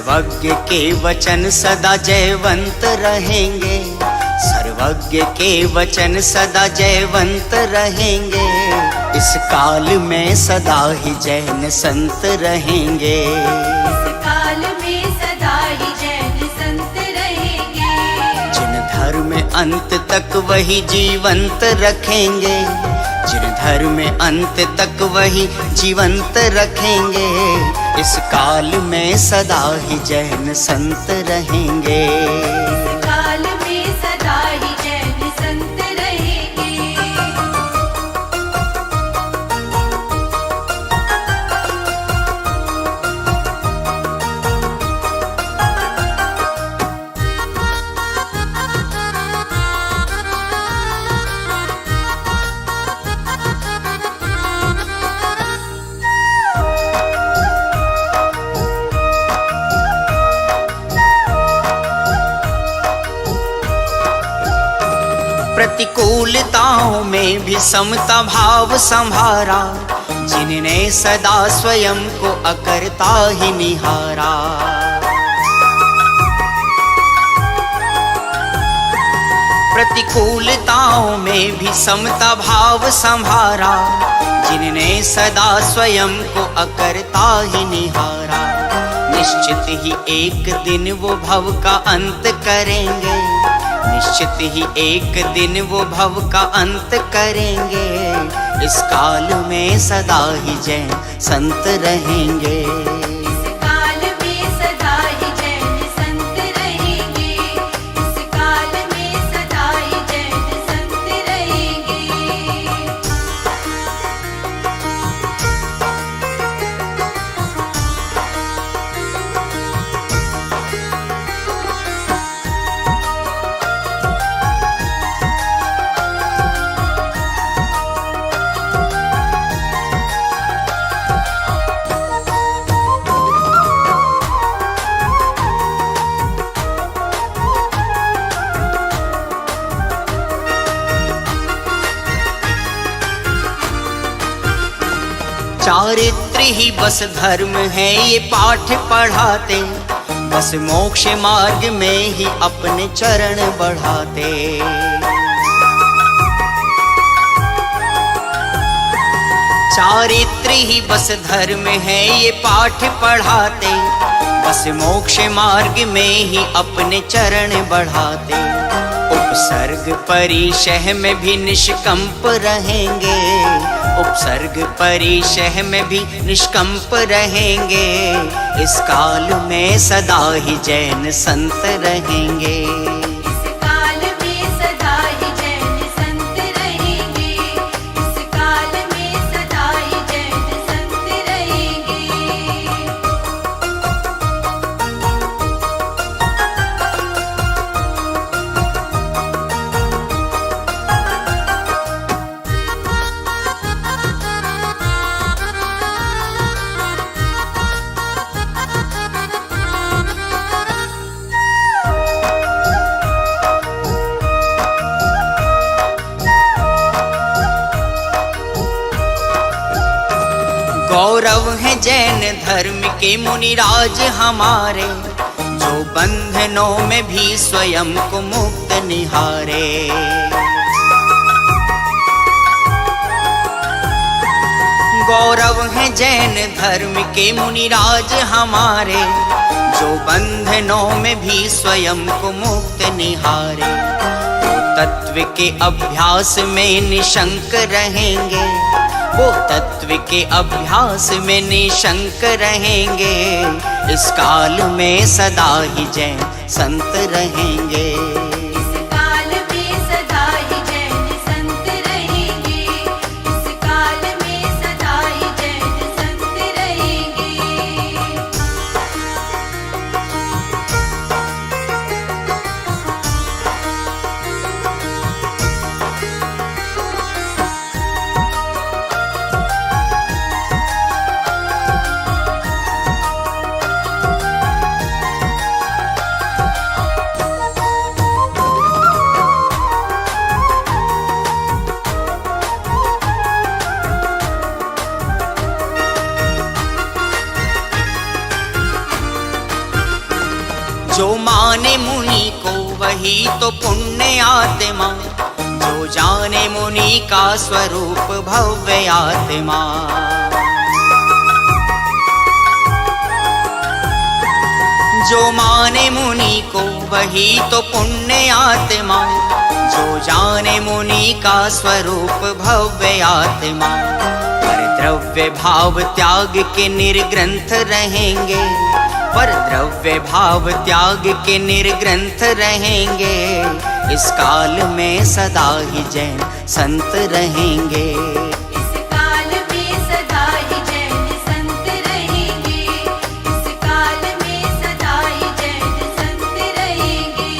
सर्वज्ञ के वचन सदा जयवंत रहेंगे, सर्वज्ञ के वचन सदा जयवंत रहेंगे। इस काल में सदा ही जैन संत रहेंगे, इस काल में सदा ही जैन संत रहेंगे। जिन धर्म अंत तक वही जीवंत रखेंगे, जिन धर्म अंत तक वही जीवंत रखेंगे। इस काल में सदा ही जैन संत रहेंगे, इस काल में सदा ही जैन संत रहेंगे। प्रतिकूलताओं में भी समता भाव संभारा, जिनने सदा स्वयं को अकर्ता ही निहारा। प्रतिकूलताओं में भी समता भाव संभारा, जिनने सदा स्वयं को अकर्ता ही निहारा। निश्चित ही एक दिन वो भव का अंत करेंगे, निश्चित ही एक दिन वो भव का अंत करेंगे। इस काल में सदा ही जैन संत रहेंगे, इस काल में सदा ही जैन संत रहेंगे, इस काल में सदा ही जैन संत रहेंगे। चारित्र ही बस धर्म है ये पाठ पढ़ाते, बस मोक्ष मार्ग में ही अपने चरण बढ़ाते। चारित्र ही बस धर्म है ये पाठ पढ़ाते, बस मोक्ष मार्ग में ही अपने चरण बढ़ाते। उपसर्ग परिशह में भी निष्कंप रहेंगे, उपसर्ग परिशह में भी निष्कंप रहेंगे। इस काल में सदा ही जैन संत रहेंगे, इस काल में सदा ही जैन संत रहेंगे, इस काल में सदा ही जैन संत रहेंगे। गौरव है जैन धर्म के मुनिराज हमारे, जो बंधनों में भी स्वयं को मुक्त निहारे। गौरव है जैन धर्म के मुनिराज हमारे, जो बंधनों में भी स्वयं को मुक्त निहारे। वो तत्व के अभ्यास में निशंक रहेंगे, वो तत्व के अभ्यास में निशंक रहेंगे। इस काल में सदा ही जैन संत रहेंगे, इस काल में सदा ही जैन संत रहेंगे, इस काल में सदा ही जैन संत रहेंगे। जो माने मुनि को वही तो पुण्य आत्मा, जो जाने मुनि का स्वरूप भव्य आत्मा। जो माने मुनि को वही तो पुण्य आत्मा, जो जाने मुनि का स्वरूप भव्य आत्मा। पर द्रव्य भाव त्याग के निर्ग्रंथ रहेंगे, पर द्रव्य भाव त्याग के निर्ग्रंथ रहेंगे। इस काल में सदा ही जैन संत रहेंगे। इस काल में सदा ही जैन संत रहेंगे। इस काल में सदा ही जैन संत रहेंगे।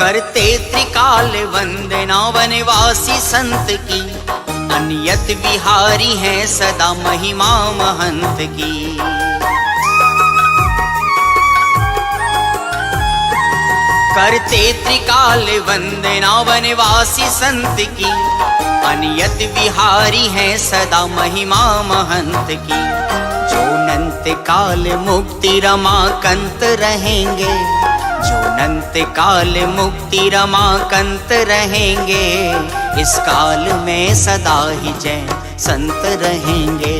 करते त्रिकाल वंदना वनवासी संत की, अनियत विहारी है सदा महिमा महंत की। करते त्रिकाल वंदना वनवासी संत की, अनियत विहारी है सदा महिमा महंत की। जो अनंत काल मुक्ति रमाकंत रहेंगे, जो अनंत काल मुक्ति रमाकंत रहेंगे। इस काल में सदा ही जैन संत रहेंगे।